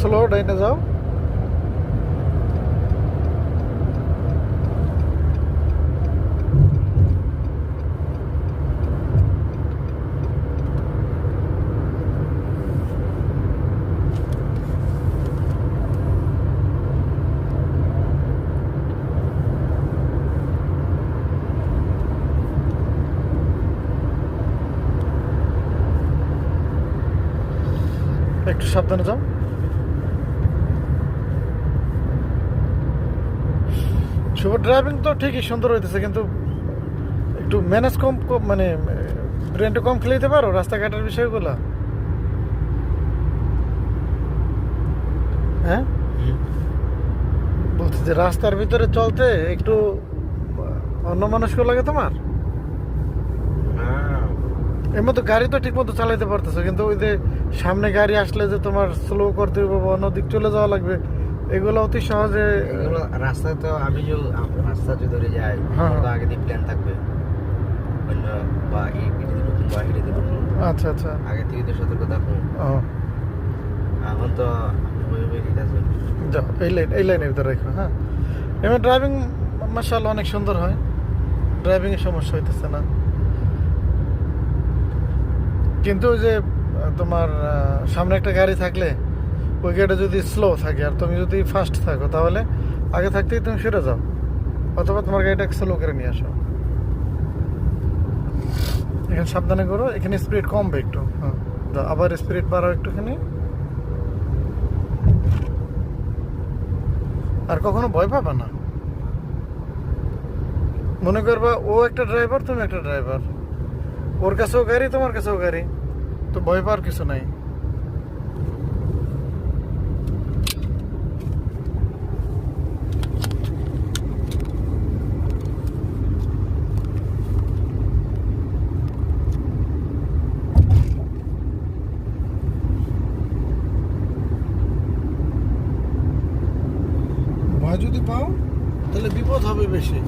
Slow ডাইনে যাও। একটু সাবধানে যাও। শুভ ড্রাইভিং তো ঠিকই সুন্দর হইতেছে, কিন্তু একটু ম্যানেজ মানে ব্রেনটা কম খেলে দিতে পারো রাস্তাঘাটের বিষয়গুলো। হ্যাঁ, বলছি যে রাস্তার ভিতরে চলতে একটু অন্যমনস্ক লাগে তোমার। এর মধ্যে গাড়ি তো ঠিক মতো চালাইতে পারতেছো, কিন্তু ওই যে সামনে গাড়ি আসলে যে তোমার স্লো করতে হবে বা অন্য দিক চলে যাওয়া লাগবে, এগুলো অতি সহজে। এগুলো রাস্তায় তো আমি যে রাস্তা যদি ধরে যাই, তো আগে দিয়ে প্ল্যান থাকবে অন্য বা এটি ঢুকুন বা এটি ঢুকুন। আচ্ছা আচ্ছা, আগে থেকে তো সতর্ক থাকুন। এখন তো যাও এই লাইনের ভিতরে রেখো। হ্যাঁ, এমনি ড্রাইভিং মাশাআল্লাহ অনেক সুন্দর হয়, ড্রাইভিংয়ের সমস্যা হইতেছে না। কিন্তু ওই যে তোমার সামনে একটা গাড়ি থাকলে ওই গাড়িটা যদি স্লো থাকে আর তুমি যদি ফাস্ট থাকো, তাহলে আগে থাকতেই তুমি সরে যাও, অথবা তোমার গাড়িটা স্লো করে নিয়ে আসো। এখানে সাবধানে করো, এখানে স্পিড কমবে একটু। হ্যাঁ, আবার স্পিড বাড়াও একটুখানি। আর কখনো ভয় পাবা না, মনে করবা ও একটা ড্রাইভার, তুমি একটা ড্রাইভার, ওর কাছেও গাড়ি তোমার কাছেও গাড়ি, তো ভয় পাওয়ার কিছু নাই। ভয় যদি পাও তাহলে বিপদ হবে বেশি।